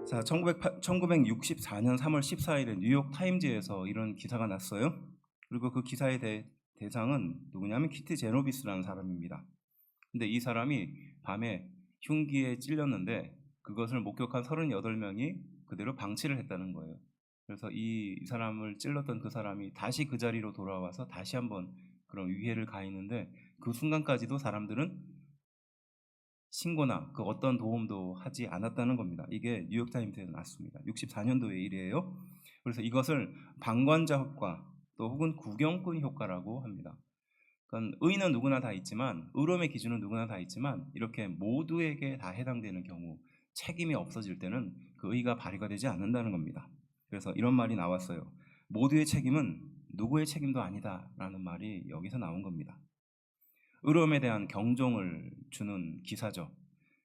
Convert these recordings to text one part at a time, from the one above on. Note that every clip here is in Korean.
자, 1964년 3월 14일에 뉴욕 타임즈에서 이런 기사가 났어요. 그리고 그 기사의 대상은 누구냐면 키트 제노비스라는 사람입니다. 근데 이 사람이 밤에 흉기에 찔렸는데 그것을 목격한 38명이 그대로 방치를 했다는 거예요. 그래서 이 사람을 찔렀던 그 사람이 다시 그 자리로 돌아와서 다시 한번 그런 위해를 가했는데 그 순간까지도 사람들은 신고나 그 어떤 도움도 하지 않았다는 겁니다. 이게 뉴욕타임스에서 났습니다. 64년도의 일이에요. 그래서 이것을 방관자 효과 또 혹은 구경꾼 효과라고 합니다. 그러니까 의는 누구나 다 있지만, 의로움의 기준은 누구나 다 있지만 이렇게 모두에게 다 해당되는 경우, 책임이 없어질 때는 그 의가 발휘가 되지 않는다는 겁니다. 그래서 이런 말이 나왔어요. 모두의 책임은 누구의 책임도 아니다라는 말이 여기서 나온 겁니다. 의로움에 대한 경종을 주는 기사죠.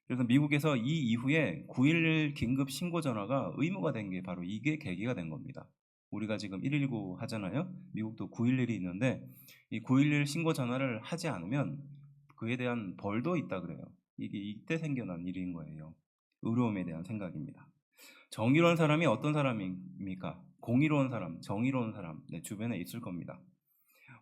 그래서 미국에서 이 이후에 911 긴급 신고 전화가 의무가 된 게 바로 이게 계기가 된 겁니다. 우리가 지금 119 하잖아요. 미국도 911이 있는데 이 911 신고 전화를 하지 않으면 그에 대한 벌도 있다 그래요. 이게 이때 생겨난 일인 거예요. 의로움에 대한 생각입니다. 정의로운 사람이 어떤 사람입니까? 공의로운 사람, 정의로운 사람, 내 주변에 있을 겁니다.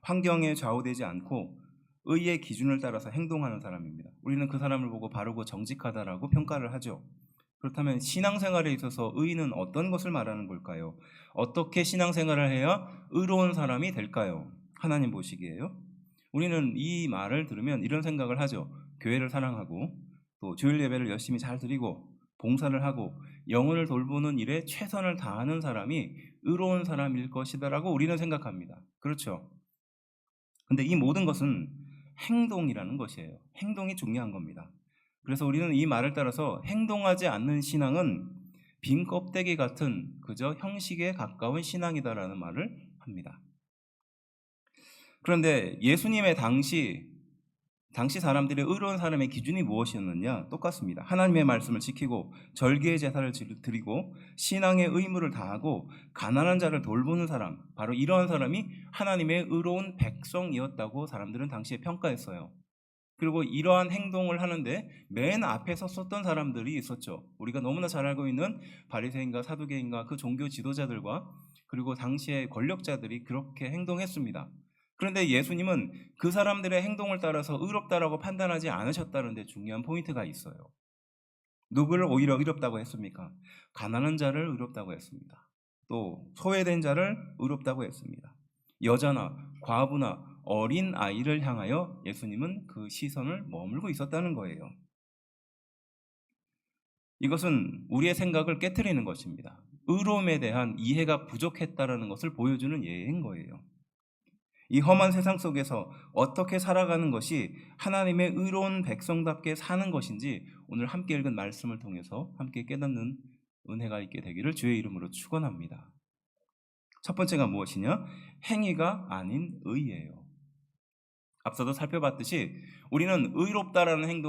환경에 좌우되지 않고 의의 기준을 따라서 행동하는 사람입니다. 우리는 그 사람을 보고 바르고 정직하다라고 평가를 하죠. 그렇다면 신앙생활에 있어서 의는 어떤 것을 말하는 걸까요? 어떻게 신앙생활을 해야 의로운 사람이 될까요? 하나님 보시기에요. 우리는 이 말을 들으면 이런 생각을 하죠. 교회를 사랑하고 또 주일 예배를 열심히 잘 드리고 봉사를 하고 영혼을 돌보는 일에 최선을 다하는 사람이 의로운 사람일 것이다라고 우리는 생각합니다. 그렇죠? 근데 이 모든 것은 행동이라는 것이에요. 행동이 중요한 겁니다. 그래서 우리는 이 말을 따라서 행동하지 않는 신앙은 빈 껍데기 같은 그저 형식에 가까운 신앙이다라는 말을 합니다. 그런데 예수님의 당시 사람들의 의로운 사람의 기준이 무엇이었느냐? 똑같습니다. 하나님의 말씀을 지키고 절기의 제사를 드리고 신앙의 의무를 다하고 가난한 자를 돌보는 사람, 바로 이러한 사람이 하나님의 의로운 백성이었다고 사람들은 당시에 평가했어요. 그리고 이러한 행동을 하는데 맨 앞에 섰었던 사람들이 있었죠. 우리가 너무나 잘 알고 있는 바리새인과 사두개인과 그 종교 지도자들과 그리고 당시의 권력자들이 그렇게 행동했습니다. 그런데 예수님은 그 사람들의 행동을 따라서 의롭다라고 판단하지 않으셨다는 데 중요한 포인트가 있어요. 누구를 오히려 의롭다고 했습니까? 가난한 자를 의롭다고 했습니다. 또 소외된 자를 의롭다고 했습니다. 여자나 과부나 어린 아이를 향하여 예수님은 그 시선을 머물고 있었다는 거예요. 이것은 우리의 생각을 깨트리는 것입니다. 의로움에 대한 이해가 부족했다는 것을 보여주는 예인 거예요. 이 험한 세상 속에서 어떻게 살아가는 것이 하나님의 의로운 백성답게 사는 것인지 오늘 함께 읽은 말씀을 통해서 함께 깨닫는 은혜가 있게 되기를 주의 이름으로 축원합니다. 첫 번째가 무엇이냐? 행위가 아닌 의예요. 앞서도 살펴봤듯이 우리는 의롭다라는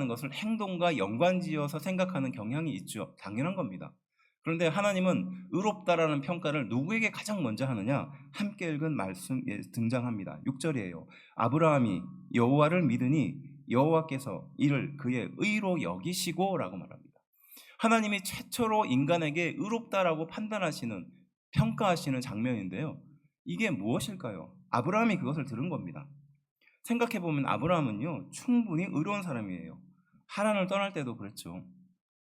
것을 행동과 연관지어서 생각하는 경향이 있죠. 당연한 겁니다. 그런데 하나님은 의롭다라는 평가를 누구에게 가장 먼저 하느냐? 함께 읽은 말씀에 등장합니다. 6절이에요. 아브라함이 여호와를 믿으니 여호와께서 이를 그의 의로 여기시고 라고 말합니다. 하나님이 최초로 인간에게 의롭다라고 판단하시는, 평가하시는 장면인데요. 이게 무엇일까요? 아브라함이 그것을 들은 겁니다. 생각해보면 아브라함은요, 충분히 의로운 사람이에요. 하란을 떠날 때도 그랬죠.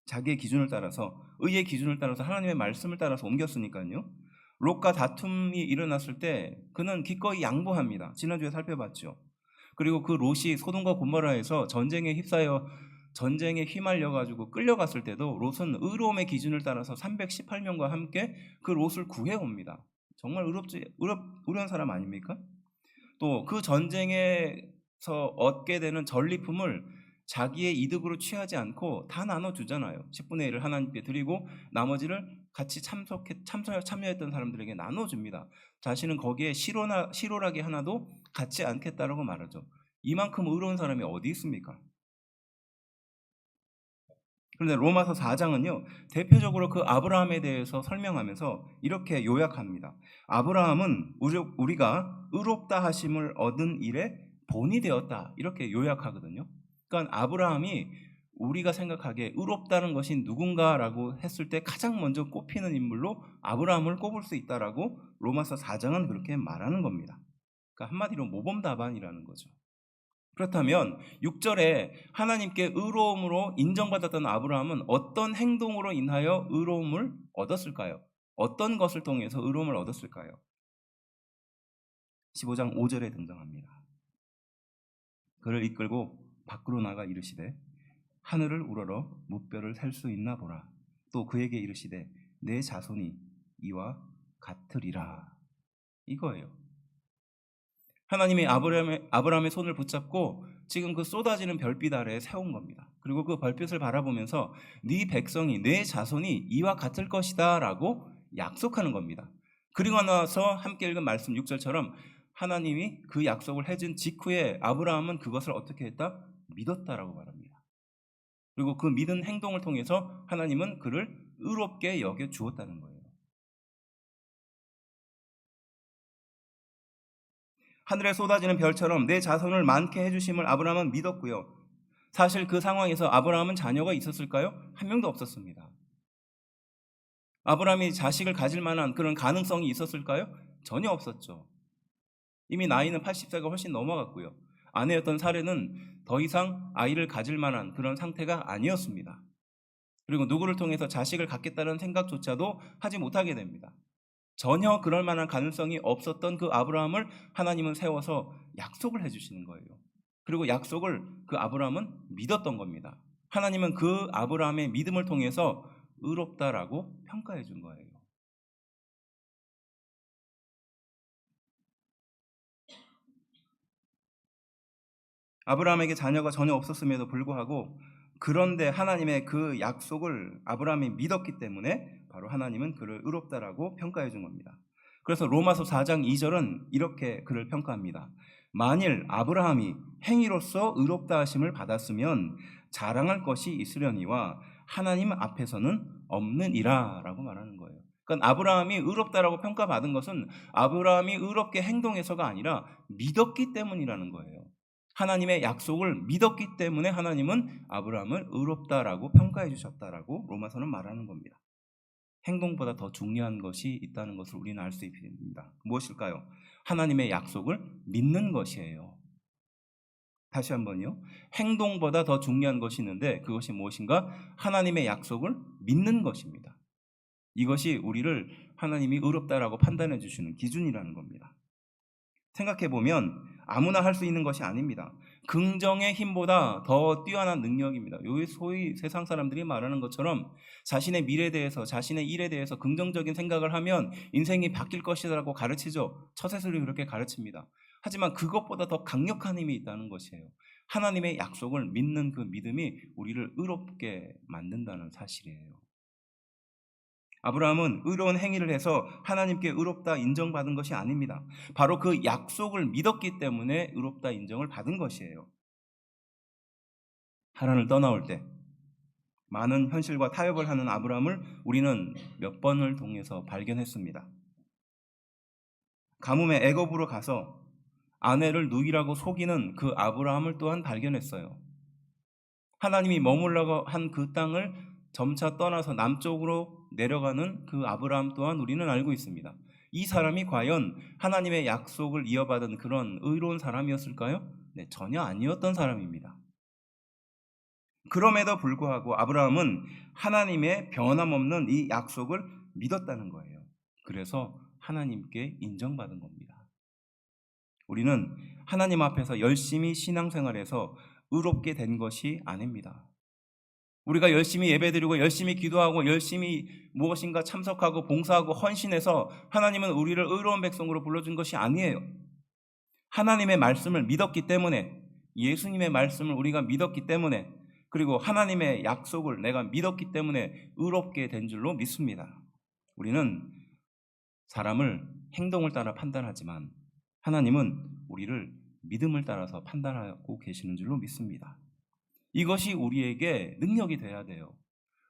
자기의 기준을 따라서, 의의 기준을 따라서 하나님의 말씀을 따라서 옮겼으니까요. 롯과 다툼이 일어났을 때 그는 기꺼이 양보합니다. 지난주에 살펴봤죠. 그리고 그 롯이 소돔과 고모라에서 전쟁에 휘말려가지고 끌려갔을 때도 롯은 의로움의 기준을 따라서 318명과 함께 그 롯을 구해옵니다. 정말 의로운 사람 아닙니까? 또 그 전쟁에서 얻게 되는 전리품을 자기의 이득으로 취하지 않고 다 나눠주잖아요. 10분의 1을 하나님께 드리고 나머지를 같이 참여했던 사람들에게 나눠줍니다. 자신은 거기에 실오라기 하나도 갖지 않겠다라고 말하죠. 이만큼 의로운 사람이 어디 있습니까? 그런데 로마서 4장은요, 대표적으로 그 아브라함에 대해서 설명하면서 이렇게 요약합니다. 아브라함은 우리가 의롭다 하심을 얻은 일에 본이 되었다 이렇게 요약하거든요. 그러니까 아브라함이 우리가 생각하기에 의롭다는 것이 누군가라고 했을 때 가장 먼저 꼽히는 인물로 아브라함을 꼽을 수 있다라고 로마서 4장은 그렇게 말하는 겁니다. 그러니까 한마디로 모범답안이라는 거죠. 그렇다면 6절에 하나님께 의로움으로 인정받았던 아브라함은 어떤 행동으로 인하여 의로움을 얻었을까요? 어떤 것을 통해서 의로움을 얻었을까요? 15장 5절에 등장합니다. 그를 이끌고 밖으로 나가 이르시되 하늘을 우러러 무뼈를 셀 수 있나 보라. 또 그에게 이르시되 내 자손이 이와 같으리라. 이거예요. 하나님이 아브라함의 손을 붙잡고 지금 그 쏟아지는 별빛 아래에 세운 겁니다. 그리고 그 별빛을 바라보면서 네 백성이 내 자손이 이와 같을 것이다 라고 약속하는 겁니다. 그리고 나서 함께 읽은 말씀 6절처럼 하나님이 그 약속을 해준 직후에 아브라함은 그것을 어떻게 했다? 믿었다라고 말합니다. 그리고 그 믿은 행동을 통해서 하나님은 그를 의롭게 여겨 주었다는 거예요. 하늘에 쏟아지는 별처럼 내 자손을 많게 해주심을 아브라함은 믿었고요. 사실 그 상황에서 아브라함은 자녀가 있었을까요? 한 명도 없었습니다. 아브라함이 자식을 가질 만한 그런 가능성이 있었을까요? 전혀 없었죠. 이미 나이는 80세가 훨씬 넘어갔고요. 아내였던 사례는 더 이상 아이를 가질 만한 그런 상태가 아니었습니다. 그리고 누구를 통해서 자식을 갖겠다는 생각조차도 하지 못하게 됩니다. 전혀 그럴 만한 가능성이 없었던 그 아브라함을 하나님은 세워서 약속을 해주시는 거예요. 그리고 약속을 그 아브라함은 믿었던 겁니다. 하나님은 그 아브라함의 믿음을 통해서 의롭다라고 평가해 준 거예요. 아브라함에게 자녀가 전혀 없었음에도 불구하고 그런데 하나님의 그 약속을 아브라함이 믿었기 때문에 바로 하나님은 그를 의롭다라고 평가해 준 겁니다. 그래서 로마서 4장 2절은 이렇게 그를 평가합니다. 만일 아브라함이 행위로서 의롭다 하심을 받았으면 자랑할 것이 있으려니와 하나님 앞에서는 없느니라 라고 말하는 거예요. 그러니까 아브라함이 의롭다라고 평가받은 것은 아브라함이 의롭게 행동해서가 아니라 믿었기 때문이라는 거예요. 하나님의 약속을 믿었기 때문에 하나님은 아브라함을 의롭다라고 평가해 주셨다라고 로마서는 말하는 겁니다. 행동보다 더 중요한 것이 있다는 것을 우리는 알 수 있습니다. 무엇일까요? 하나님의 약속을 믿는 것이에요. 다시 한번요. 행동보다 더 중요한 것이 있는데 그것이 무엇인가? 하나님의 약속을 믿는 것입니다. 이것이 우리를 하나님이 의롭다라고 판단해 주시는 기준이라는 겁니다. 생각해보면 아무나 할 수 있는 것이 아닙니다. 긍정의 힘보다 더 뛰어난 능력입니다. 요게 소위 세상 사람들이 말하는 것처럼 자신의 미래에 대해서 자신의 일에 대해서 긍정적인 생각을 하면 인생이 바뀔 것이라고 가르치죠. 처세술이 그렇게 가르칩니다. 하지만 그것보다 더 강력한 힘이 있다는 것이에요. 하나님의 약속을 믿는 그 믿음이 우리를 의롭게 만든다는 사실이에요. 아브라함은 의로운 행위를 해서 하나님께 의롭다 인정받은 것이 아닙니다. 바로 그 약속을 믿었기 때문에 의롭다 인정을 받은 것이에요. 하란을 떠나올 때 많은 현실과 타협을 하는 아브라함을 우리는 몇 번을 통해서 발견했습니다. 가뭄의 애굽으로 가서 아내를 누이라고 속이는 그 아브라함을 또한 발견했어요. 하나님이 머물라고 한 그 땅을 점차 떠나서 남쪽으로 내려가는 그 아브라함 또한 우리는 알고 있습니다. 이 사람이 과연 하나님의 약속을 이어받은 그런 의로운 사람이었을까요? 네, 전혀 아니었던 사람입니다. 그럼에도 불구하고 아브라함은 하나님의 변함없는 이 약속을 믿었다는 거예요. 그래서 하나님께 인정받은 겁니다. 우리는 하나님 앞에서 열심히 신앙생활해서 의롭게 된 것이 아닙니다. 우리가 열심히 예배드리고 열심히 기도하고 열심히 무엇인가 참석하고 봉사하고 헌신해서 하나님은 우리를 의로운 백성으로 불러준 것이 아니에요. 하나님의 말씀을 믿었기 때문에, 예수님의 말씀을 우리가 믿었기 때문에, 그리고 하나님의 약속을 내가 믿었기 때문에 의롭게 된 줄로 믿습니다. 우리는 사람을 행동을 따라 판단하지만 하나님은 우리를 믿음을 따라서 판단하고 계시는 줄로 믿습니다. 이것이 우리에게 능력이 돼야 돼요.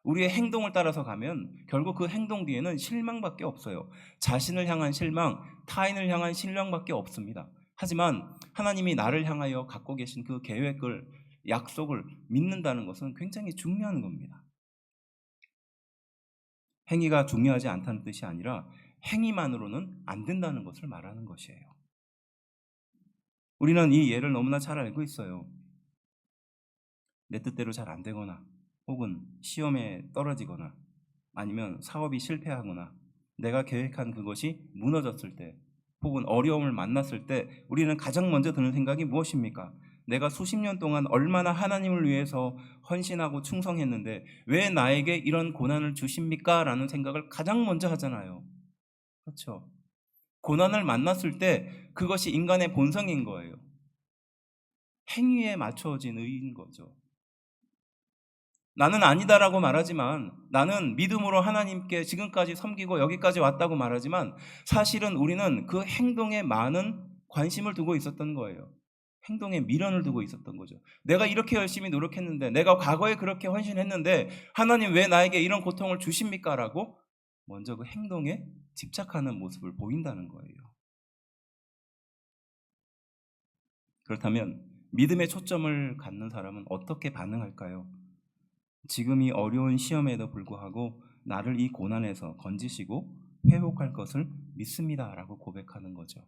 우리의 행동을 따라서 가면 결국 그 행동 뒤에는 실망밖에 없어요. 자신을 향한 실망, 타인을 향한 실망밖에 없습니다. 하지만 하나님이 나를 향하여 갖고 계신 그 계획을, 약속을 믿는다는 것은 굉장히 중요한 겁니다. 행위가 중요하지 않다는 뜻이 아니라 행위만으로는 안 된다는 것을 말하는 것이에요. 우리는 이 예를 너무나 잘 알고 있어요. 내 뜻대로 잘 안 되거나, 혹은 시험에 떨어지거나, 아니면 사업이 실패하거나, 내가 계획한 그것이 무너졌을 때, 혹은 어려움을 만났을 때 우리는 가장 먼저 드는 생각이 무엇입니까? 내가 수십 년 동안 얼마나 하나님을 위해서 헌신하고 충성했는데 왜 나에게 이런 고난을 주십니까? 라는 생각을 가장 먼저 하잖아요. 그렇죠? 고난을 만났을 때 그것이 인간의 본성인 거예요. 행위에 맞춰진 의인 거죠. 나는 아니다라고 말하지만, 나는 믿음으로 하나님께 지금까지 섬기고 여기까지 왔다고 말하지만, 사실은 우리는 그 행동에 많은 관심을 두고 있었던 거예요. 행동에 미련을 두고 있었던 거죠. 내가 이렇게 열심히 노력했는데, 내가 과거에 그렇게 헌신했는데 하나님 왜 나에게 이런 고통을 주십니까? 라고 먼저 그 행동에 집착하는 모습을 보인다는 거예요. 그렇다면 믿음의 초점을 갖는 사람은 어떻게 반응할까요? 지금 이 어려운 시험에도 불구하고 나를 이 고난에서 건지시고 회복할 것을 믿습니다라고 고백하는 거죠.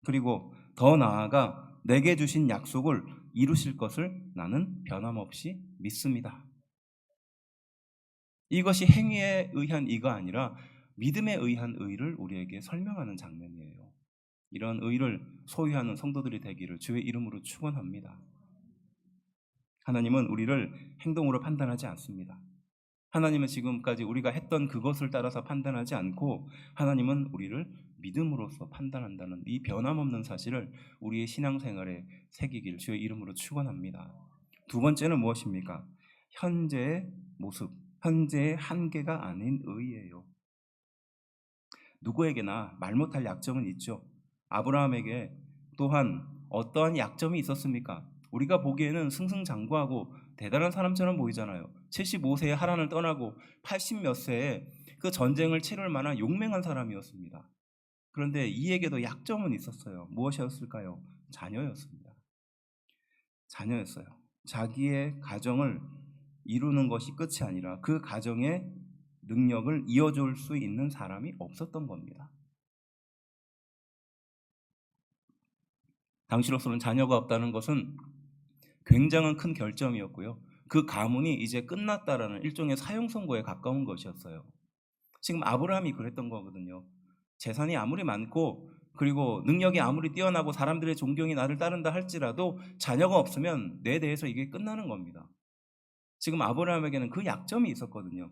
그리고 더 나아가 내게 주신 약속을 이루실 것을 나는 변함없이 믿습니다. 이것이 행위에 의한 의가 아니라 믿음에 의한 의를 우리에게 설명하는 장면이에요. 이런 의를 소유하는 성도들이 되기를 주의 이름으로 축원합니다. 하나님은 우리를 행동으로 판단하지 않습니다. 하나님은 지금까지 우리가 했던 그것을 따라서 판단하지 않고 하나님은 우리를 믿음으로써 판단한다는 이 변함없는 사실을 우리의 신앙생활에 새기길 주의 이름으로 축원합니다. 두 번째는 무엇입니까? 현재의 모습, 현재의 한계가 아닌 의예요. 누구에게나 말 못할 약점은 있죠. 아브라함에게 또한 어떠한 약점이 있었습니까? 우리가 보기에는 승승장구하고 대단한 사람처럼 보이잖아요. 75세에 하란을 떠나고 80 몇 세에 그 전쟁을 치를 만한 용맹한 사람이었습니다. 그런데 이에게도 약점은 있었어요. 무엇이었을까요? 자녀였습니다. 자녀였어요. 자기의 가정을 이루는 것이 끝이 아니라 그 가정의 능력을 이어줄 수 있는 사람이 없었던 겁니다. 당시로서는 자녀가 없다는 것은 굉장한 큰 결점이었고요. 그 가문이 이제 끝났다라는 일종의 사형 선고에 가까운 것이었어요. 지금 아브라함이 그랬던 거거든요. 재산이 아무리 많고 그리고 능력이 아무리 뛰어나고 사람들의 존경이 나를 따른다 할지라도 자녀가 없으면 내 대해서 이게 끝나는 겁니다. 지금 아브라함에게는 그 약점이 있었거든요.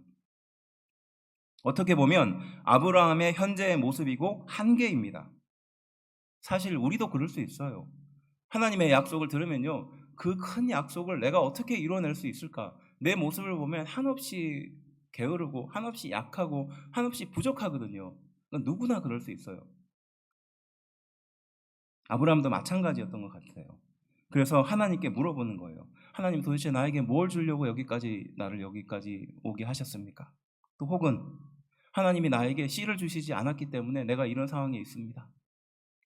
어떻게 보면 아브라함의 현재의 모습이고 한계입니다. 사실 우리도 그럴 수 있어요. 하나님의 약속을 들으면요, 그 큰 약속을 내가 어떻게 이뤄낼 수 있을까? 내 모습을 보면 한없이 게으르고 한없이 약하고 한없이 부족하거든요. 누구나 그럴 수 있어요. 아브라함도 마찬가지였던 것 같아요. 그래서 하나님께 물어보는 거예요. 하나님, 도대체 나에게 뭘 주려고 나를 여기까지 오게 하셨습니까? 또 혹은 하나님이 나에게 씨를 주시지 않았기 때문에 내가 이런 상황에 있습니다.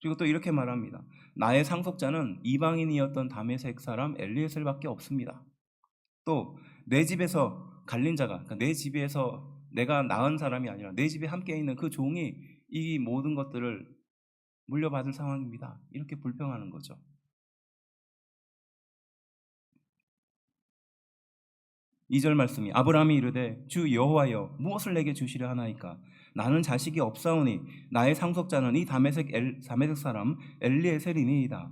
그리고 또 이렇게 말합니다. 나의 상속자는 이방인이었던 다메섹 사람 엘리에셀밖에 없습니다. 또 내 집에서 갈린 자가, 그러니까 내 집에서 내가 낳은 사람이 아니라 내 집에 함께 있는 그 종이 이 모든 것들을 물려받을 상황입니다. 이렇게 불평하는 거죠. 2절 말씀이 아브라함이 이르되 주 여호와여 무엇을 내게 주시려 하나이까? 나는 자식이 없사오니 나의 상속자는 이 다메섹 사람 엘리에셀이니이다.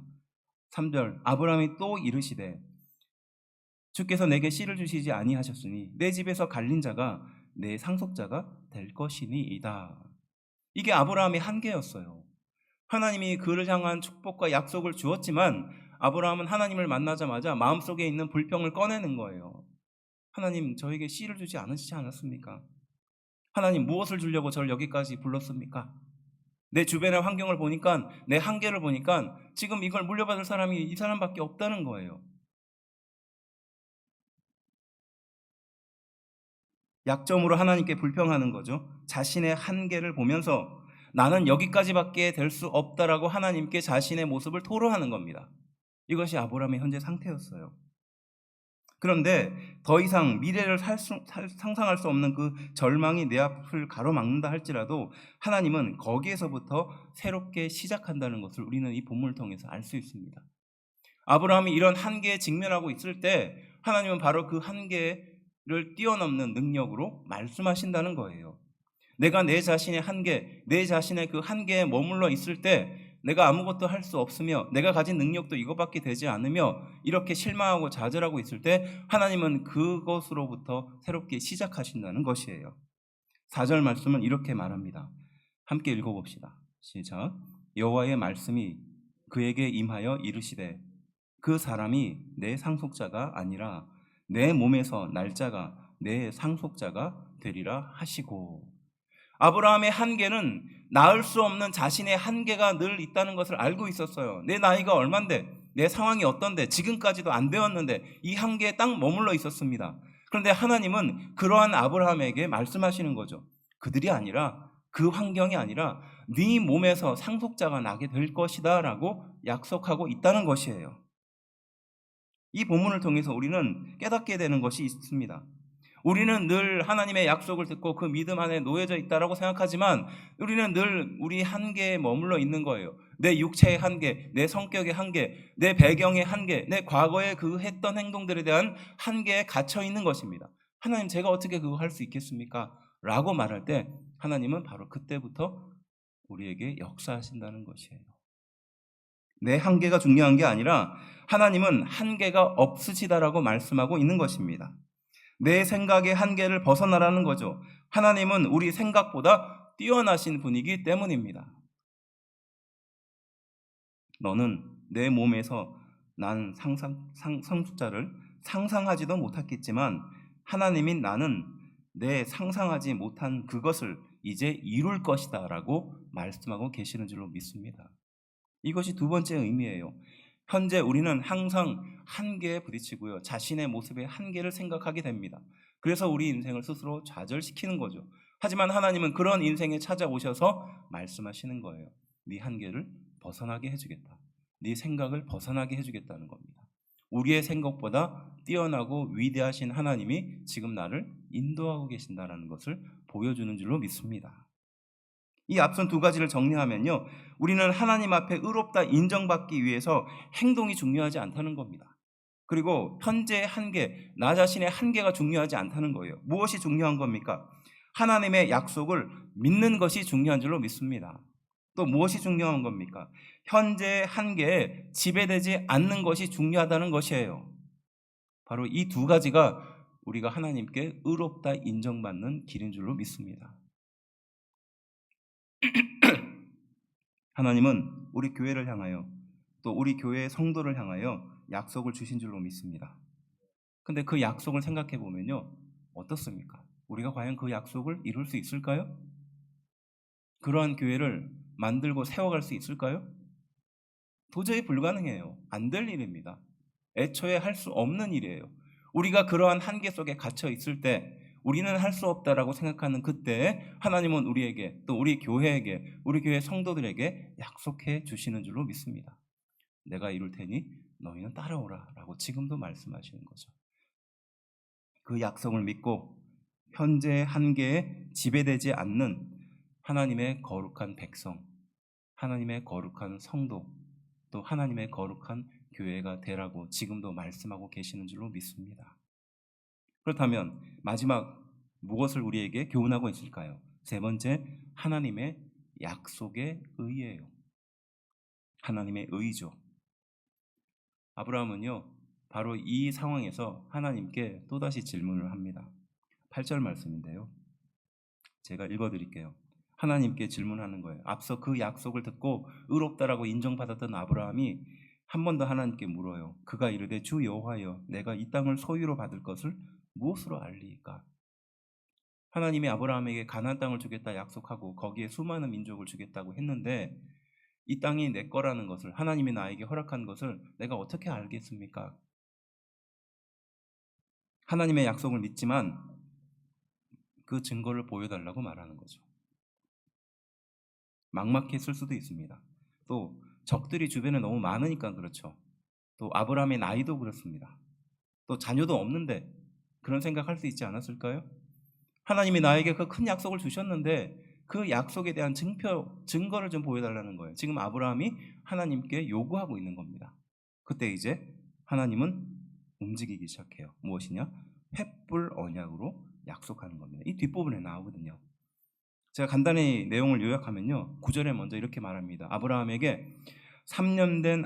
3절 아브라함이 또 이르시되 주께서 내게 씨를 주시지 아니하셨으니 내 집에서 갈린 자가 내 상속자가 될 것이니이다. 이게 아브라함의 한계였어요. 하나님이 그를 향한 축복과 약속을 주었지만 아브라함은 하나님을 만나자마자 마음속에 있는 불평을 꺼내는 거예요. 하나님, 저에게 씨를 주지 않으시지 않았습니까? 하나님, 무엇을 주려고 저를 여기까지 불렀습니까? 내 주변의 환경을 보니까, 내 한계를 보니까 지금 이걸 물려받을 사람이 이 사람밖에 없다는 거예요. 약점으로 하나님께 불평하는 거죠. 자신의 한계를 보면서 나는 여기까지밖에 될 수 없다라고 하나님께 자신의 모습을 토로하는 겁니다. 이것이 아브라함의 현재 상태였어요. 그런데 더 이상 미래를 상상할 수 없는 그 절망이 내 앞을 가로막는다 할지라도 하나님은 거기에서부터 새롭게 시작한다는 것을 우리는 이 본문을 통해서 알 수 있습니다. 아브라함이 이런 한계에 직면하고 있을 때 하나님은 바로 그 한계를 뛰어넘는 능력으로 말씀하신다는 거예요. 내가 내 자신의 한계, 내 자신의 그 한계에 머물러 있을 때 내가 아무것도 할 수 없으며 내가 가진 능력도 이것밖에 되지 않으며 이렇게 실망하고 좌절하고 있을 때 하나님은 그것으로부터 새롭게 시작하신다는 것이에요. 4절 말씀은 이렇게 말합니다. 함께 읽어봅시다. 시작. 여호와의 말씀이 그에게 임하여 이르시되 그 사람이 내 상속자가 아니라 내 몸에서 날짜가 내 상속자가 되리라 하시고. 아브라함의 한계는 낳을 수 없는 자신의 한계가 늘 있다는 것을 알고 있었어요. 내 나이가 얼만데, 내 상황이 어떤데, 지금까지도 안 되었는데 이 한계에 딱 머물러 있었습니다. 그런데 하나님은 그러한 아브라함에게 말씀하시는 거죠. 그들이 아니라, 그 환경이 아니라 네 몸에서 상속자가 나게 될 것이다 라고 약속하고 있다는 것이에요. 이 본문을 통해서 우리는 깨닫게 되는 것이 있습니다. 우리는 늘 하나님의 약속을 듣고 그 믿음 안에 놓여져 있다라고 생각하지만 우리는 늘 우리 한계에 머물러 있는 거예요. 내 육체의 한계, 내 성격의 한계, 내 배경의 한계, 내 과거에 그 했던 행동들에 대한 한계에 갇혀 있는 것입니다. 하나님, 제가 어떻게 그거 할 수 있겠습니까? 라고 말할 때 하나님은 바로 그때부터 우리에게 역사하신다는 것이에요. 내 한계가 중요한 게 아니라 하나님은 한계가 없으시다라고 말씀하고 있는 것입니다. 내 생각의 한계를 벗어나라는 거죠. 하나님은 우리 생각보다 뛰어나신 분이기 때문입니다. 너는 내 몸에서 난 상속자를 상상하지도 못했겠지만 하나님인 나는 내 상상하지 못한 그것을 이제 이룰 것이다 라고 말씀하고 계시는 줄로 믿습니다. 이것이 두 번째 의미예요. 현재 우리는 항상 한계에 부딪히고요. 자신의 모습의 한계를 생각하게 됩니다. 그래서 우리 인생을 스스로 좌절시키는 거죠. 하지만 하나님은 그런 인생에 찾아오셔서 말씀하시는 거예요. 네 한계를 벗어나게 해주겠다. 네 생각을 벗어나게 해주겠다는 겁니다. 우리의 생각보다 뛰어나고 위대하신 하나님이 지금 나를 인도하고 계신다는 것을 보여주는 줄로 믿습니다. 이 앞선 두 가지를 정리하면요, 우리는 하나님 앞에 의롭다 인정받기 위해서 행동이 중요하지 않다는 겁니다. 그리고 현재의 한계, 나 자신의 한계가 중요하지 않다는 거예요. 무엇이 중요한 겁니까? 하나님의 약속을 믿는 것이 중요한 줄로 믿습니다. 또 무엇이 중요한 겁니까? 현재의 한계에 지배되지 않는 것이 중요하다는 것이에요. 바로 이 두 가지가 우리가 하나님께 의롭다 인정받는 길인 줄로 믿습니다. 하나님은 우리 교회를 향하여 또 우리 교회의 성도를 향하여 약속을 주신 줄로 믿습니다. 근데 그 약속을 생각해 보면요, 어떻습니까? 우리가 과연 그 약속을 이룰 수 있을까요? 그러한 교회를 만들고 세워갈 수 있을까요? 도저히 불가능해요. 안 될 일입니다. 애초에 할 수 없는 일이에요. 우리가 그러한 한계 속에 갇혀 있을 때 우리는 할 수 없다라고 생각하는 그때 하나님은 우리에게 또 우리 교회에게 우리 교회 성도들에게 약속해 주시는 줄로 믿습니다. 내가 이룰 테니 너희는 따라오라 라고 지금도 말씀하시는 거죠. 그 약속을 믿고 현재의 한계에 지배되지 않는 하나님의 거룩한 백성, 하나님의 거룩한 성도, 또 하나님의 거룩한 교회가 되라고 지금도 말씀하고 계시는 줄로 믿습니다. 그렇다면 마지막 무엇을 우리에게 교훈하고 있을까요? 세 번째, 하나님의 약속의 의예요. 하나님의 의죠. 아브라함은요, 바로 이 상황에서 하나님께 또다시 질문을 합니다. 8절 말씀인데요, 제가 읽어드릴게요. 하나님께 질문하는 거예요. 앞서 그 약속을 듣고 의롭다라고 인정받았던 아브라함이 한 번 더 하나님께 물어요. 그가 이르되 주 여호와여, 내가 이 땅을 소유로 받을 것을 무엇으로 알리이까? 하나님이 아브라함에게 가나안 땅을 주겠다 약속하고 거기에 수많은 민족을 주겠다고 했는데 이 땅이 내 거라는 것을, 하나님이 나에게 허락한 것을 내가 어떻게 알겠습니까? 하나님의 약속을 믿지만 그 증거를 보여달라고 말하는 거죠. 막막했을 수도 있습니다. 또 적들이 주변에 너무 많으니까 그렇죠. 또 아브라함의 나이도 그렇습니다. 또 자녀도 없는데 그런 생각할 수 있지 않았을까요? 하나님이 나에게 그 큰 약속을 주셨는데 그 약속에 대한 증거를 좀 보여달라는 거예요. 지금 아브라함이 하나님께 요구하고 있는 겁니다. 그때 이제 하나님은 움직이기 시작해요. 무엇이냐? 횃불 언약으로 약속하는 겁니다. 이 뒷부분에 나오거든요. 제가 간단히 내용을 요약하면요. 9절에 먼저 이렇게 말합니다. 아브라함에게 3년 된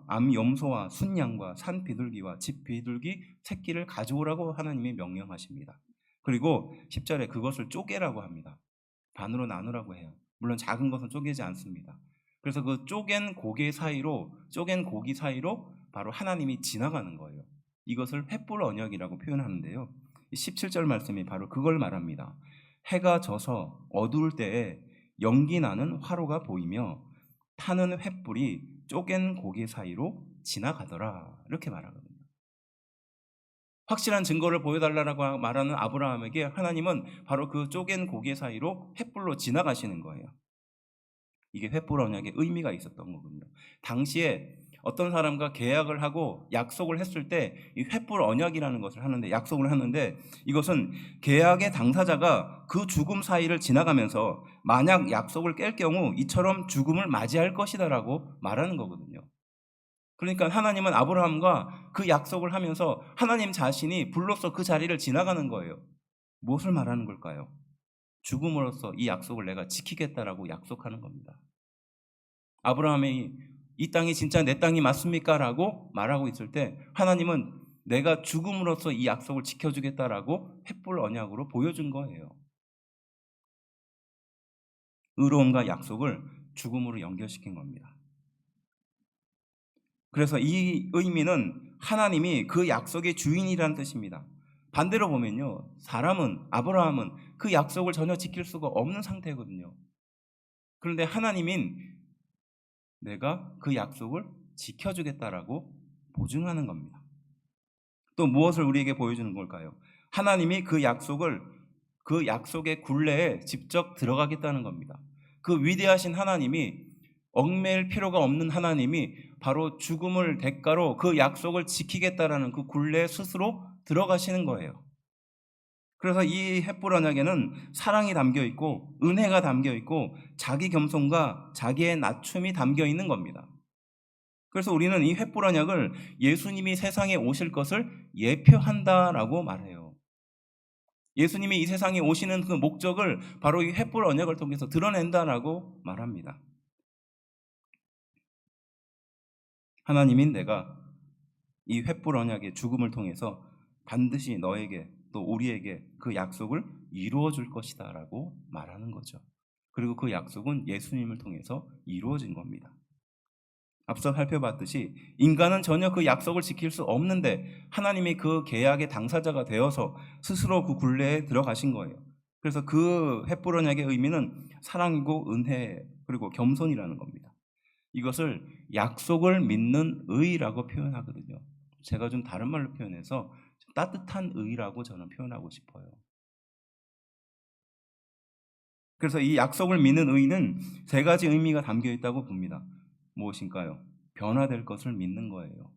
암염소와 순양과 산 비둘기와 집 비둘기 새끼를 가져오라고 하나님이 명령하십니다. 그리고 10절에 그것을 쪼개라고 합니다. 반으로 나누라고 해요. 물론 작은 것은 쪼개지 않습니다. 그래서 그 쪼갠 고기 사이로 바로 하나님이 지나가는 거예요. 이것을 횃불 언약이라고 표현하는데요. 17절 말씀이 바로 그걸 말합니다. 해가 져서 어두울 때에 연기 나는 화로가 보이며 타는 횃불이 쪼갠 고기 사이로 지나가더라. 이렇게 말하거든요. 확실한 증거를 보여달라고 말하는 아브라함에게 하나님은 바로 그 쪼갠 고기 사이로 횃불로 지나가시는 거예요. 이게 횃불 언약의 의미가 있었던 거군요. 당시에 어떤 사람과 계약을 하고 약속을 했을 때 이 횃불 언약이라는 것을 하는데 약속을 하는데 이것은 계약의 당사자가 그 죽음 사이를 지나가면서 만약 약속을 깰 경우 이처럼 죽음을 맞이할 것이다라고 말하는 거거든요. 그러니까 하나님은 아브라함과 그 약속을 하면서 하나님 자신이 불로써 그 자리를 지나가는 거예요. 무엇을 말하는 걸까요? 죽음으로써 이 약속을 내가 지키겠다라고 약속하는 겁니다. 아브라함이 이 땅이 진짜 내 땅이 맞습니까? 라고 말하고 있을 때 하나님은 내가 죽음으로써 이 약속을 지켜주겠다라고 횃불 언약으로 보여준 거예요. 의로움과 약속을 죽음으로 연결시킨 겁니다. 그래서 이 의미는 하나님이 그 약속의 주인이라는 뜻입니다. 반대로 보면요. 아브라함은 그 약속을 전혀 지킬 수가 없는 상태거든요. 그런데 하나님인 내가 그 약속을 지켜주겠다라고 보증하는 겁니다. 또 무엇을 우리에게 보여주는 걸까요? 하나님이 그 약속의 굴레에 직접 들어가겠다는 겁니다. 그 위대하신 하나님이 얽매일 필요가 없는 하나님이 바로 죽음을 대가로 그 약속을 지키겠다라는 그 굴레에 스스로 들어가시는 거예요. 그래서 이 횃불 언약에는 사랑이 담겨 있고 은혜가 담겨 있고 자기 겸손과 자기의 낮춤이 담겨 있는 겁니다. 그래서 우리는 이 횃불 언약을 예수님이 세상에 오실 것을 예표한다라고 말해요. 예수님이 이 세상에 오시는 그 목적을 바로 이 횃불 언약을 통해서 드러낸다라고 말합니다. 하나님인 내가 이 횃불 언약의 죽음을 통해서 반드시 너에게 또 우리에게 그 약속을 이루어 줄 것이다 라고 말하는 거죠. 그리고 그 약속은 예수님을 통해서 이루어진 겁니다. 앞서 살펴봤듯이 인간은 전혀 그 약속을 지킬 수 없는데 하나님이 그 계약의 당사자가 되어서 스스로 그 굴레에 들어가신 거예요. 그래서 그 횃불 언약의 의미는 사랑이고 은혜 그리고 겸손이라는 겁니다. 이것을 약속을 믿는 의라고 표현하거든요. 제가 좀 다른 말로 표현해서 따뜻한 의라고 저는 표현하고 싶어요. 그래서 이 약속을 믿는 의는 세 가지 의미가 담겨 있다고 봅니다. 무엇인가요? 변화될 것을 믿는 거예요.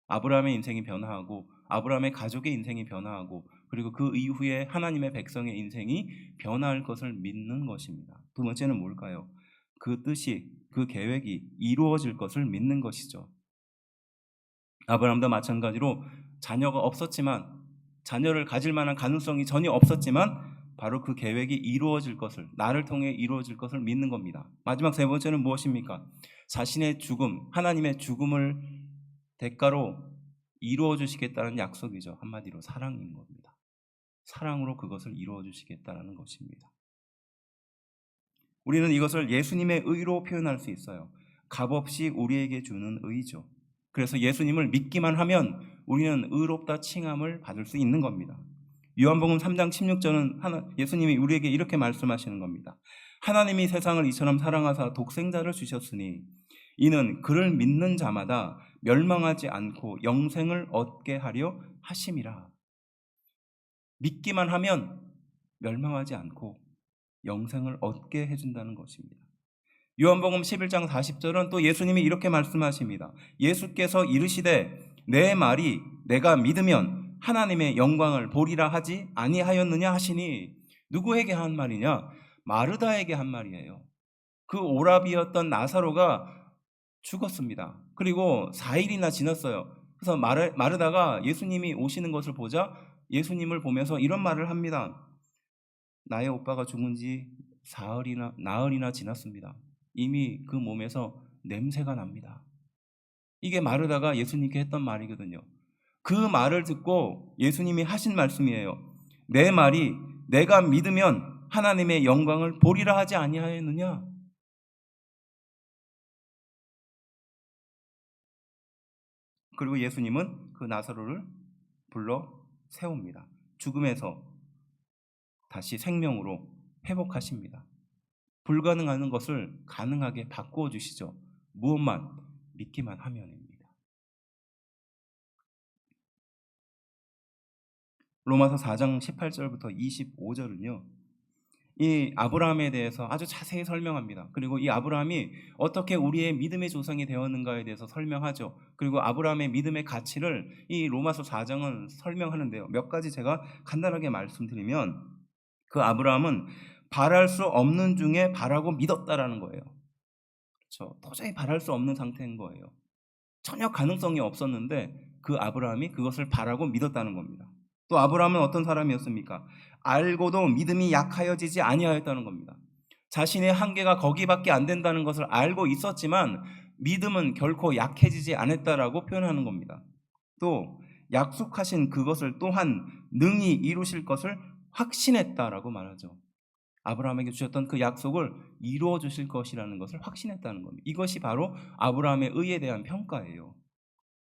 아브라함의 인생이 변화하고 아브라함의 가족의 인생이 변화하고 그리고 그 이후에 하나님의 백성의 인생이 변화할 것을 믿는 것입니다. 두 번째는 뭘까요? 그 뜻이, 그 계획이 이루어질 것을 믿는 것이죠. 아브라함도 마찬가지로 자녀가 없었지만 자녀를 가질 만한 가능성이 전혀 없었지만 바로 그 계획이 이루어질 것을 나를 통해 이루어질 것을 믿는 겁니다. 마지막 세 번째는 무엇입니까? 자신의 죽음, 하나님의 죽음을 대가로 이루어 주시겠다는 약속이죠. 한마디로 사랑인 겁니다. 사랑으로 그것을 이루어 주시겠다는 것입니다. 우리는 이것을 예수님의 의로 표현할 수 있어요. 값없이 우리에게 주는 의죠. 그래서 예수님을 믿기만 하면 우리는 의롭다 칭함을 받을 수 있는 겁니다. 요한복음 3장 16절은 예수님이 우리에게 이렇게 말씀하시는 겁니다. 하나님이 세상을 이처럼 사랑하사 독생자를 주셨으니 이는 그를 믿는 자마다 멸망하지 않고 영생을 얻게 하려 하심이라. 믿기만 하면 멸망하지 않고 영생을 얻게 해준다는 것입니다. 요한복음 11장 40절은 또 예수님이 이렇게 말씀하십니다. 예수께서 이르시되 내 말이 내가 믿으면 하나님의 영광을 보리라 하지 아니하였느냐 하시니, 누구에게 한 말이냐? 마르다에게 한 말이에요. 그 오라비였던 나사로가 죽었습니다. 그리고 4일이나 지났어요. 그래서 마르다가 예수님이 오시는 것을 보자 예수님을 보면서 이런 말을 합니다. 나의 오빠가 죽은 지 나흘이나 지났습니다. 이미 그 몸에서 냄새가 납니다. 이게 마르다가 예수님께 했던 말이거든요. 그 말을 듣고 예수님이 하신 말씀이에요. 내 말이 내가 믿으면 하나님의 영광을 보리라 하지 아니하였느냐? 그리고 예수님은 그 나사로를 불러 세웁니다. 죽음에서 다시 생명으로 회복하십니다. 불가능한 것을 가능하게 바꾸어 주시죠. 무엇만? 믿기만 하면입니다. 로마서 4장 18절부터 25절은요. 이 아브라함에 대해서 아주 자세히 설명합니다. 그리고 이 아브라함이 어떻게 우리의 믿음의 조상이 되었는가에 대해서 설명하죠. 그리고 아브라함의 믿음의 가치를 이 로마서 4장은 설명하는데요. 몇 가지 제가 간단하게 말씀드리면, 그 아브라함은 바랄 수 없는 중에 바라고 믿었다라는 거예요. 그렇죠. 도저히 바랄 수 없는 상태인 거예요. 전혀 가능성이 없었는데 그 아브라함이 그것을 바라고 믿었다는 겁니다. 또 아브라함은 어떤 사람이었습니까? 알고도 믿음이 약하여지지 아니하였다는 겁니다. 자신의 한계가 거기밖에 안 된다는 것을 알고 있었지만 믿음은 결코 약해지지 않았다라고 표현하는 겁니다. 또 약속하신 그것을 또한 능히 이루실 것을 확신했다라고 말하죠. 아브라함에게 주셨던 그 약속을 이루어 주실 것이라는 것을 확신했다는 겁니다. 이것이 바로 아브라함의 의에 대한 평가예요.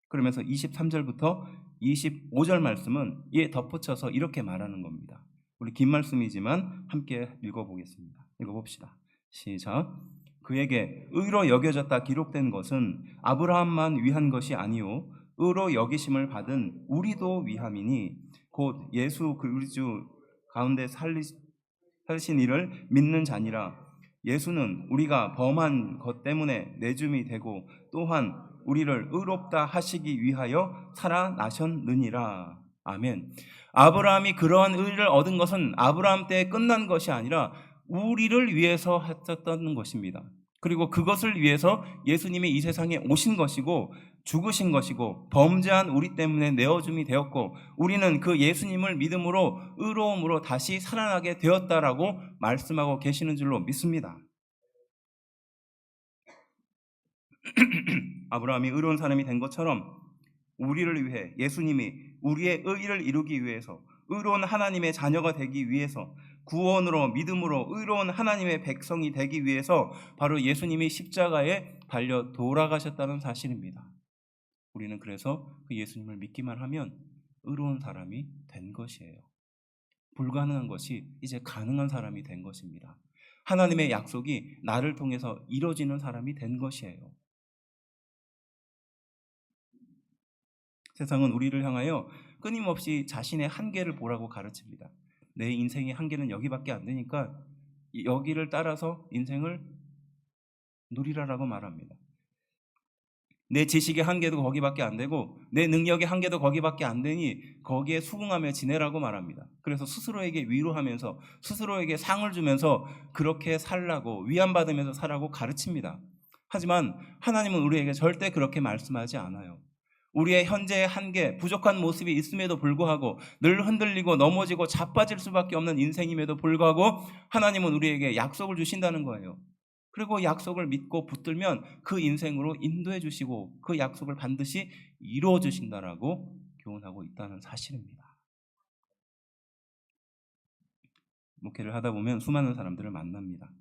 그러면서 23절부터 25절 말씀은 이에 덧붙여서 이렇게 말하는 겁니다. 우리 긴 말씀이지만 함께 읽어보겠습니다. 읽어봅시다. 시작. 그에게 의로 여겨졌다 기록된 것은 아브라함만 위한 것이 아니요 의로 여기심을 받은 우리도 위함이니, 곧 예수 그리스도 가운데 살신 이를 믿는 자니라. 예수는 우리가 범한 것 때문에 내줌이 되고 또한 우리를 의롭다 하시기 위하여 살아나셨느니라. 아멘. 아브라함이 그러한 의를 얻은 것은 아브라함 때에 끝난 것이 아니라 우리를 위해서 하셨다는 것입니다. 그리고 그것을 위해서 예수님이 이 세상에 오신 것이고 죽으신 것이고 범죄한 우리 때문에 내어줌이 되었고 우리는 그 예수님을 믿음으로 의로움으로 다시 살아나게 되었다라고 말씀하고 계시는 줄로 믿습니다. 아브라함이 의로운 사람이 된 것처럼 우리를 위해 예수님이 우리의 의를 이루기 위해서, 의로운 하나님의 자녀가 되기 위해서, 구원으로 믿음으로 의로운 하나님의 백성이 되기 위해서 바로 예수님이 십자가에 달려 돌아가셨다는 사실입니다. 우리는 그래서 그 예수님을 믿기만 하면 의로운 사람이 된 것이에요. 불가능한 것이 이제 가능한 사람이 된 것입니다. 하나님의 약속이 나를 통해서 이루어지는 사람이 된 것이에요. 세상은 우리를 향하여 끊임없이 자신의 한계를 보라고 가르칩니다. 내 인생의 한계는 여기밖에 안 되니까 여기를 따라서 인생을 누리라라고 말합니다. 내 지식의 한계도 거기밖에 안 되고 내 능력의 한계도 거기밖에 안 되니 거기에 수긍하며 지내라고 말합니다. 그래서 스스로에게 위로하면서 스스로에게 상을 주면서 그렇게 살라고, 위안받으면서 살라고 가르칩니다. 하지만 하나님은 우리에게 절대 그렇게 말씀하지 않아요. 우리의 현재의 한계, 부족한 모습이 있음에도 불구하고 늘 흔들리고 넘어지고 자빠질 수밖에 없는 인생임에도 불구하고 하나님은 우리에게 약속을 주신다는 거예요. 그리고 약속을 믿고 붙들면 그 인생으로 인도해 주시고 그 약속을 반드시 이루어 주신다라고 교훈하고 있다는 사실입니다. 목회를 하다 보면 수많은 사람들을 만납니다.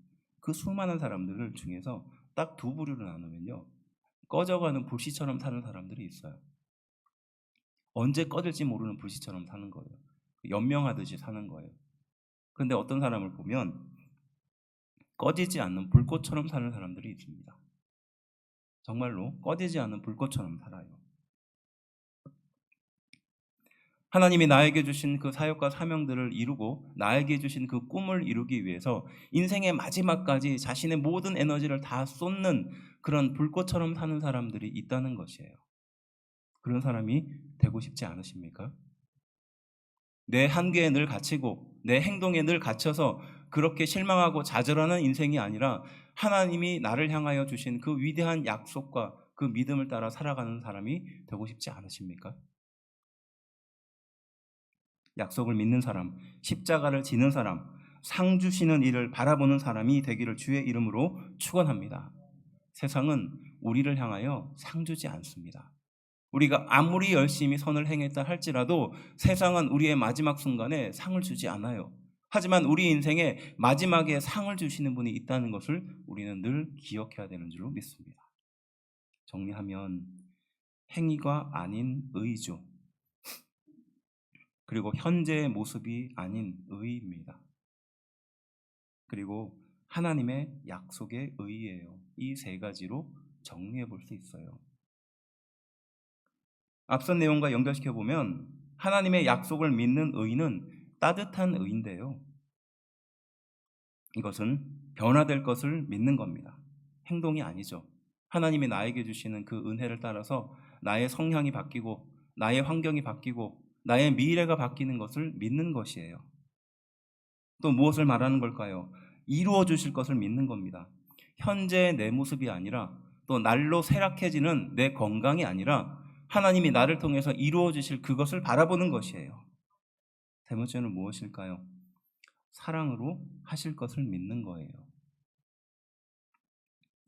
그 수많은 사람들 중에서 딱 두 부류로 나누면요, 꺼져가는 불씨처럼 사는 사람들이 있어요. 언제 꺼질지 모르는 불씨처럼 사는 거예요. 연명하듯이 사는 거예요. 그런데 어떤 사람을 보면 꺼지지 않는 불꽃처럼 사는 사람들이 있습니다. 정말로 꺼지지 않는 불꽃처럼 살아요. 하나님이 나에게 주신 그 사역과 사명들을 이루고 나에게 주신 그 꿈을 이루기 위해서 인생의 마지막까지 자신의 모든 에너지를 다 쏟는 그런 불꽃처럼 사는 사람들이 있다는 것이에요. 그런 사람이 되고 싶지 않으십니까? 내 한계에 늘 갇히고 내 행동에 늘 갇혀서 그렇게 실망하고 좌절하는 인생이 아니라 하나님이 나를 향하여 주신 그 위대한 약속과 그 믿음을 따라 살아가는 사람이 되고 싶지 않으십니까? 약속을 믿는 사람, 십자가를 지는 사람, 상 주시는 이를 바라보는 사람이 되기를 주의 이름으로 축원합니다. 세상은 우리를 향하여 상 주지 않습니다. 우리가 아무리 열심히 선을 행했다 할지라도 세상은 우리의 마지막 순간에 상을 주지 않아요. 하지만 우리 인생에 마지막에 상을 주시는 분이 있다는 것을 우리는 늘 기억해야 되는 줄로 믿습니다. 정리하면 행위가 아닌 의죠. 그리고 현재의 모습이 아닌 의입니다. 그리고 하나님의 약속의 의예요. 이 세 가지로 정리해 볼 수 있어요. 앞선 내용과 연결시켜 보면 하나님의 약속을 믿는 의는 따뜻한 의인데요. 이것은 변화될 것을 믿는 겁니다. 행동이 아니죠. 하나님이 나에게 주시는 그 은혜를 따라서 나의 성향이 바뀌고 나의 환경이 바뀌고 나의 미래가 바뀌는 것을 믿는 것이에요. 또 무엇을 말하는 걸까요? 이루어 주실 것을 믿는 겁니다. 현재의 내 모습이 아니라 또 날로 쇠락해지는 내 건강이 아니라 하나님이 나를 통해서 이루어 주실 그것을 바라보는 것이에요. 세 번째는 무엇일까요? 사랑으로 하실 것을 믿는 거예요.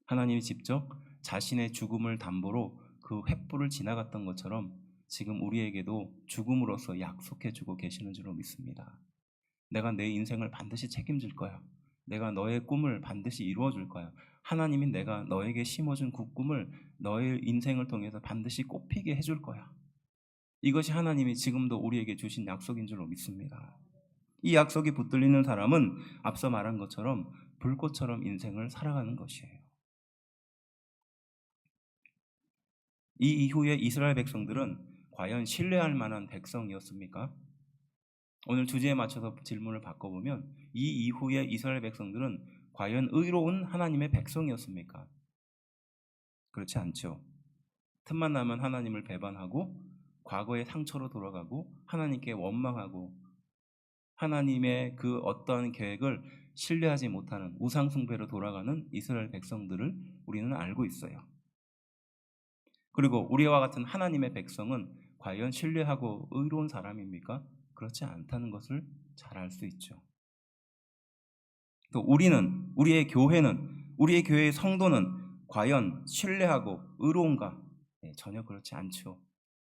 하나님이 직접 자신의 죽음을 담보로 그 횃불을 지나갔던 것처럼 지금 우리에게도 죽음으로써 약속해 주고 계시는 줄로 믿습니다. 내가 내 인생을 반드시 책임질 거야. 내가 너의 꿈을 반드시 이루어 줄 거야. 하나님이 내가 너에게 심어준 그 꿈을 너의 인생을 통해서 반드시 꽃피게 해줄 거야. 이것이 하나님이 지금도 우리에게 주신 약속인 줄로 믿습니다. 이 약속이 붙들리는 사람은 앞서 말한 것처럼 불꽃처럼 인생을 살아가는 것이에요. 이 이후에 이스라엘 백성들은 과연 신뢰할 만한 백성이었습니까? 오늘 주제에 맞춰서 질문을 바꿔보면 이 이후에 이스라엘 백성들은 과연 의로운 하나님의 백성이었습니까? 그렇지 않죠. 틈만 나면 하나님을 배반하고 과거의 상처로 돌아가고 하나님께 원망하고 하나님의 그 어떠한 계획을 신뢰하지 못하는 우상숭배로 돌아가는 이스라엘 백성들을 우리는 알고 있어요. 그리고 우리와 같은 하나님의 백성은 과연 신뢰하고 의로운 사람입니까? 그렇지 않다는 것을 잘 알 수 있죠. 또 우리의 교회의 성도는 과연 신뢰하고 의로운가? 네, 전혀 그렇지 않죠.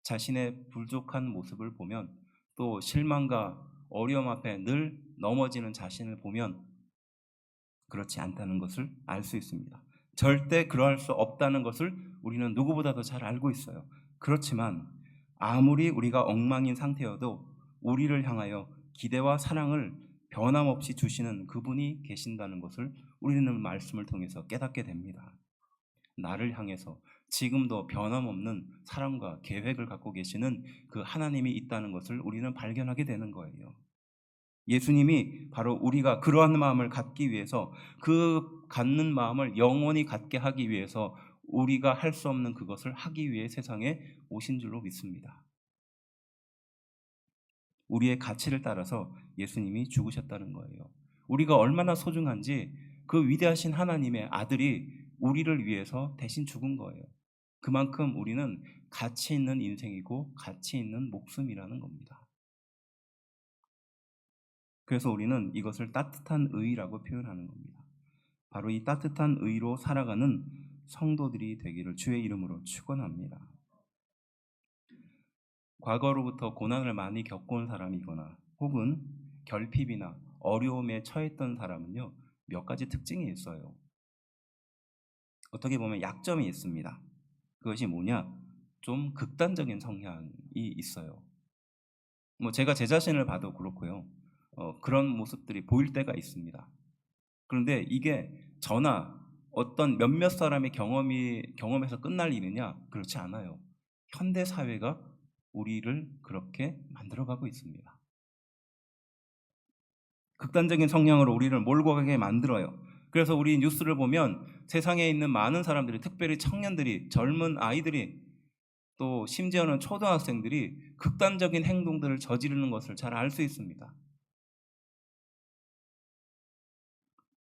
자신의 부족한 모습을 보면 또 실망과 어려움 앞에 늘 넘어지는 자신을 보면 그렇지 않다는 것을 알 수 있습니다. 절대 그러할 수 없다는 것을 우리는 누구보다도 잘 알고 있어요. 그렇지만 아무리 우리가 엉망인 상태여도 우리를 향하여 기대와 사랑을 변함없이 주시는 그분이 계신다는 것을 우리는 말씀을 통해서 깨닫게 됩니다. 나를 향해서 지금도 변함없는 사랑과 계획을 갖고 계시는 그 하나님이 있다는 것을 우리는 발견하게 되는 거예요. 예수님이 바로 우리가 그러한 마음을 갖기 위해서 그 갖는 마음을 영원히 갖게 하기 위해서 우리가 할 수 없는 그것을 하기 위해 세상에 오신 줄로 믿습니다. 우리의 가치를 따라서 예수님이 죽으셨다는 거예요. 우리가 얼마나 소중한지 그 위대하신 하나님의 아들이 우리를 위해서 대신 죽은 거예요. 그만큼 우리는 가치 있는 인생이고 가치 있는 목숨이라는 겁니다. 그래서 우리는 이것을 따뜻한 의라고 표현하는 겁니다. 바로 이 따뜻한 의로 살아가는 성도들이 되기를 주의 이름으로 축원합니다. 과거로부터 고난을 많이 겪어온 사람이거나 혹은 결핍이나 어려움에 처했던 사람은요, 몇 가지 특징이 있어요. 어떻게 보면 약점이 있습니다. 그것이 뭐냐? 좀 극단적인 성향이 있어요. 제가 제 자신을 봐도 그렇고요. 그런 모습들이 보일 때가 있습니다. 그런데 이게 저나 어떤 몇몇 사람의 경험에서 끝날 일이냐? 그렇지 않아요. 현대 사회가 우리를 그렇게 만들어가고 있습니다. 극단적인 성향으로 우리를 몰고 가게 만들어요. 그래서 우리 뉴스를 보면 세상에 있는 많은 사람들이, 특별히 청년들이, 젊은 아이들이, 또 심지어는 초등학생들이 극단적인 행동들을 저지르는 것을 잘 알 수 있습니다.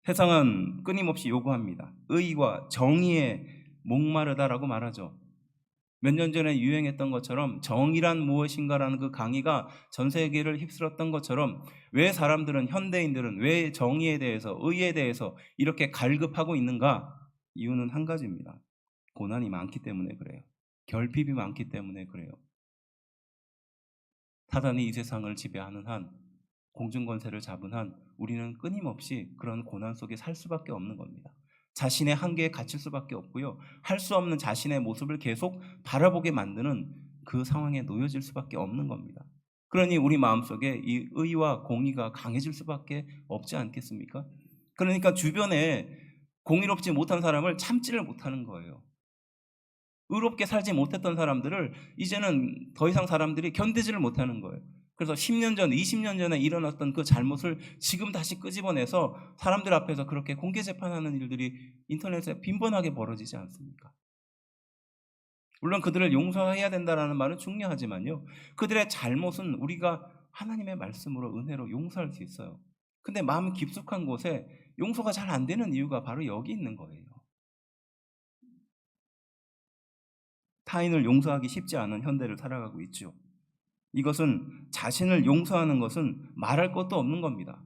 세상은 끊임없이 요구합니다. 의와 정의에 목마르다라고 말하죠. 몇 년 전에 유행했던 것처럼 정의란 무엇인가라는 그 강의가 전 세계를 휩쓸었던 것처럼, 왜 사람들은, 현대인들은 왜 정의에 대해서, 의에 대해서 이렇게 갈급하고 있는가? 이유는 한 가지입니다. 고난이 많기 때문에 그래요. 결핍이 많기 때문에 그래요. 사단이 이 세상을 지배하는 한, 공중권세를 잡은 한, 우리는 끊임없이 그런 고난 속에 살 수밖에 없는 겁니다. 자신의 한계에 갇힐 수밖에 없고요. 할 수 없는 자신의 모습을 계속 바라보게 만드는 그 상황에 놓여질 수밖에 없는 겁니다. 그러니 우리 마음속에 이 의와 공의가 강해질 수밖에 없지 않겠습니까? 그러니까 주변에 공의롭지 못한 사람을 참지를 못하는 거예요. 의롭게 살지 못했던 사람들을 이제는 더 이상 사람들이 견디지를 못하는 거예요. 그래서 10년 전, 20년 전에 일어났던 그 잘못을 지금 다시 끄집어내서 사람들 앞에서 그렇게 공개 재판하는 일들이 인터넷에 빈번하게 벌어지지 않습니까? 물론 그들을 용서해야 된다는 말은 중요하지만요, 그들의 잘못은 우리가 하나님의 말씀으로, 은혜로 용서할 수 있어요. 근데 마음 깊숙한 곳에 용서가 잘 안 되는 이유가 바로 여기 있는 거예요. 타인을 용서하기 쉽지 않은 현대를 살아가고 있죠. 이것은, 자신을 용서하는 것은 말할 것도 없는 겁니다.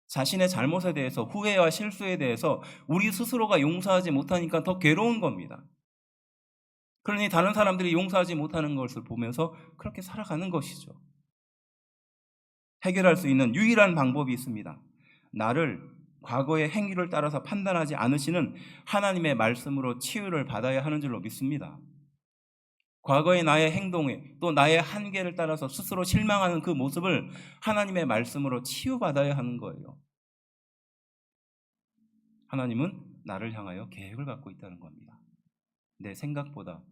자신의 잘못에 대해서, 후회와 실수에 대해서 우리 스스로가 용서하지 못하니까 더 괴로운 겁니다. 그러니 다른 사람들이 용서하지 못하는 것을 보면서 그렇게 살아가는 것이죠. 해결할 수 있는 유일한 방법이 있습니다. 나를 과거의 행위를 따라서 판단하지 않으시는 하나님의 말씀으로 치유를 받아야 하는 줄로 믿습니다. 과거의 나의 행동에, 또 나의 한계를 따라서 스스로 실망하는 그 모습을 하나님의 말씀으로 치유받아야 하는 거예요. 하나님은 나를 향하여 계획을 갖고 있다는 겁니다. 내 생각보다,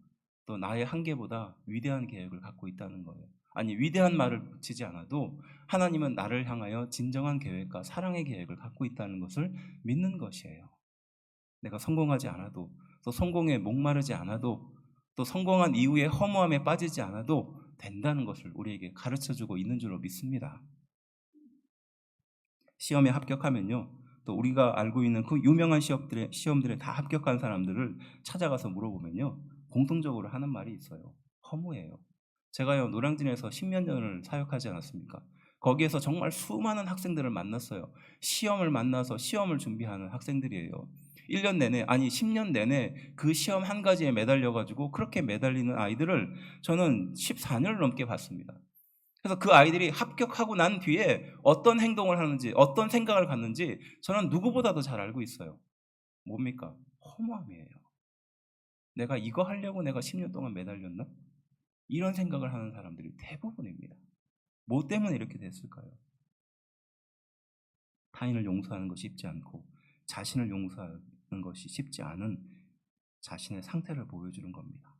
또 나의 한계보다 위대한 계획을 갖고 있다는 거예요. 아니, 위대한 말을 붙이지 않아도 하나님은 나를 향하여 진정한 계획과 사랑의 계획을 갖고 있다는 것을 믿는 것이에요. 내가 성공하지 않아도, 또 성공에 목마르지 않아도, 또 성공한 이후에 허무함에 빠지지 않아도 된다는 것을 우리에게 가르쳐주고 있는 줄로 믿습니다. 시험에 합격하면요, 또 우리가 알고 있는 그 유명한 시험들에 다 합격한 사람들을 찾아가서 물어보면요, 공통적으로 하는 말이 있어요. 허무해요. 제가요, 노량진에서 10몇 년을 사역하지 않았습니까? 거기에서 정말 수많은 학생들을 만났어요. 시험을 만나서 시험을 준비하는 학생들이에요. 1년 내내, 아니 10년 내내 그 시험 한 가지에 매달려가지고 그렇게 매달리는 아이들을 저는 14년을 넘게 봤습니다. 그래서 그 아이들이 합격하고 난 뒤에 어떤 행동을 하는지, 어떤 생각을 갖는지 저는 누구보다도 잘 알고 있어요. 뭡니까? 허무함이에요. 내가 이거 하려고 내가 10년 동안 매달렸나? 이런 생각을 하는 사람들이 대부분입니다. 뭐 때문에 이렇게 됐을까요? 타인을 용서하는 것이 쉽지 않고 자신을 용서하는 것이 쉽지 않은 자신의 상태를 보여주는 겁니다.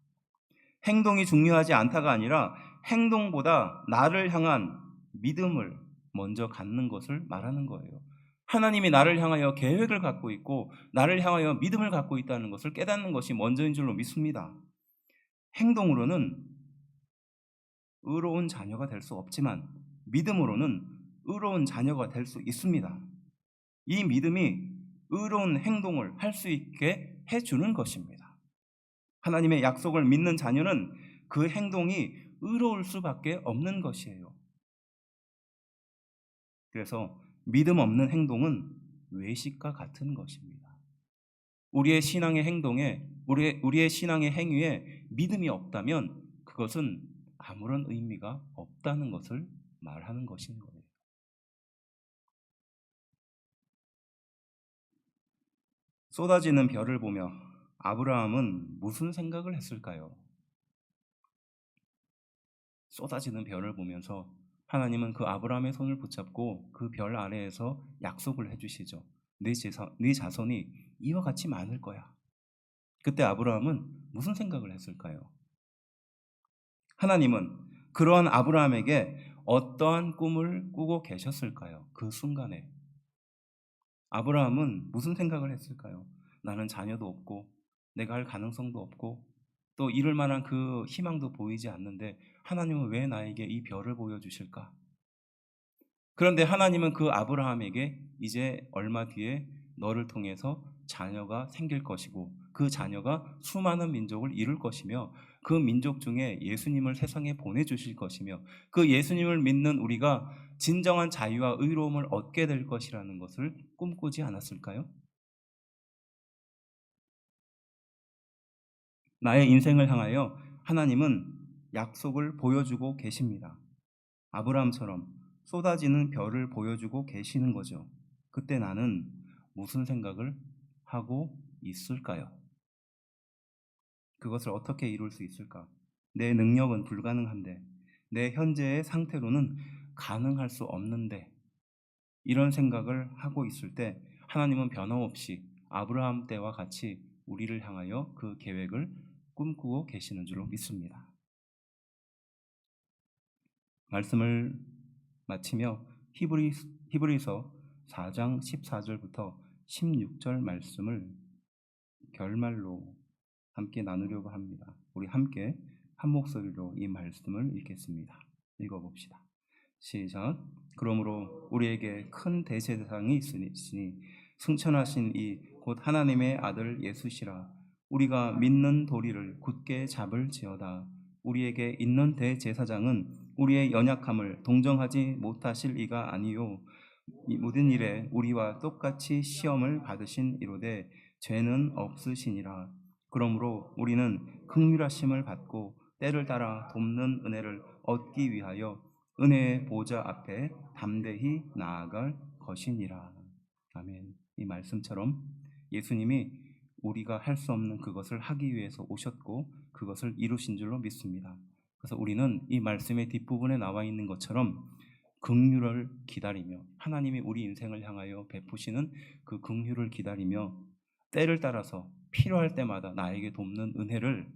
행동이 중요하지 않다가 아니라 행동보다 나를 향한 믿음을 먼저 갖는 것을 말하는 거예요. 하나님이 나를 향하여 계획을 갖고 있고 나를 향하여 믿음을 갖고 있다는 것을 깨닫는 것이 먼저인 줄로 믿습니다. 행동으로는 의로운 자녀가 될 수 없지만 믿음으로는 의로운 자녀가 될 수 있습니다. 이 믿음이 의로운 행동을 할 수 있게 해주는 것입니다. 하나님의 약속을 믿는 자녀는 그 행동이 의로울 수밖에 없는 것이에요. 그래서 믿음 없는 행동은 외식과 같은 것입니다. 우리의 신앙의 행동에, 우리의 신앙의 행위에 믿음이 없다면 그것은 아무런 의미가 없다는 것을 말하는 것인 거예요. 쏟아지는 별을 보며 아브라함은 무슨 생각을 했을까요? 쏟아지는 별을 보면서 하나님은 그 아브라함의 손을 붙잡고 그 별 아래에서 약속을 해주시죠. 네 자손이 이와 같이 많을 거야. 그때 아브라함은 무슨 생각을 했을까요? 하나님은 그런 아브라함에게 어떠한 꿈을 꾸고 계셨을까요? 그 순간에 아브라함은 무슨 생각을 했을까요? 나는 자녀도 없고 내가 할 가능성도 없고 또 이룰 만한 그 희망도 보이지 않는데 하나님은 왜 나에게 이 별을 보여주실까? 그런데 하나님은 그 아브라함에게 이제 얼마 뒤에 너를 통해서 자녀가 생길 것이고 그 자녀가 수많은 민족을 이룰 것이며 그 민족 중에 예수님을 세상에 보내주실 것이며 그 예수님을 믿는 우리가 진정한 자유와 의로움을 얻게 될 것이라는 것을 꿈꾸지 않았을까요? 나의 인생을 향하여 하나님은 약속을 보여주고 계십니다. 아브라함처럼 쏟아지는 별을 보여주고 계시는 거죠. 그때 나는 무슨 생각을 하고 있을까요? 그것을 어떻게 이룰 수 있을까? 내 능력은 불가능한데, 내 현재의 상태로는 가능할 수 없는데, 이런 생각을 하고 있을 때 하나님은 변함없이 아브라함 때와 같이 우리를 향하여 그 계획을 꿈꾸고 계시는 줄로 믿습니다. 말씀을 마치며 히브리서 4장 14절부터 16절 말씀을 결말로 함께 나누려고 합니다. 우리 함께 한 목소리로 이 말씀을 읽겠습니다. 읽어봅시다. 시작. 그러므로 우리에게 큰 대제사장이 있으니 승천하신 이 곧 하나님의 아들 예수시라. 우리가 믿는 도리를 굳게 잡을지어다. 우리에게 있는 대제사장은 우리의 연약함을 동정하지 못하실 이가 아니요 이 모든 일에 우리와 똑같이 시험을 받으신 이로되 죄는 없으시니라. 그러므로 우리는 긍휼하심을 받고 때를 따라 돕는 은혜를 얻기 위하여 은혜의 보좌 앞에 담대히 나아갈 것이니라. 아멘. 이 말씀처럼 예수님이 우리가 할 수 없는 그것을 하기 위해서 오셨고 그것을 이루신 줄로 믿습니다. 그래서 우리는 이 말씀의 뒷부분에 나와 있는 것처럼 긍휼을 기다리며 하나님이 우리 인생을 향하여 베푸시는 그 긍휼을 기다리며 때를 따라서 필요할 때마다 나에게 돕는 은혜를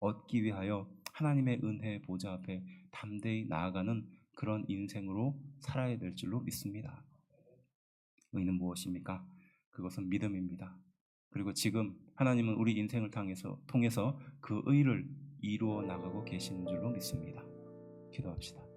얻기 위하여 하나님의 은혜의 보좌 앞에 담대히 나아가는 그런 인생으로 살아야 될 줄로 믿습니다. 의는 무엇입니까? 그것은 믿음입니다. 그리고 지금 하나님은 우리 인생을 통해서 그 의를 이루어 나가고 계시는 줄로 믿습니다. 기도합시다.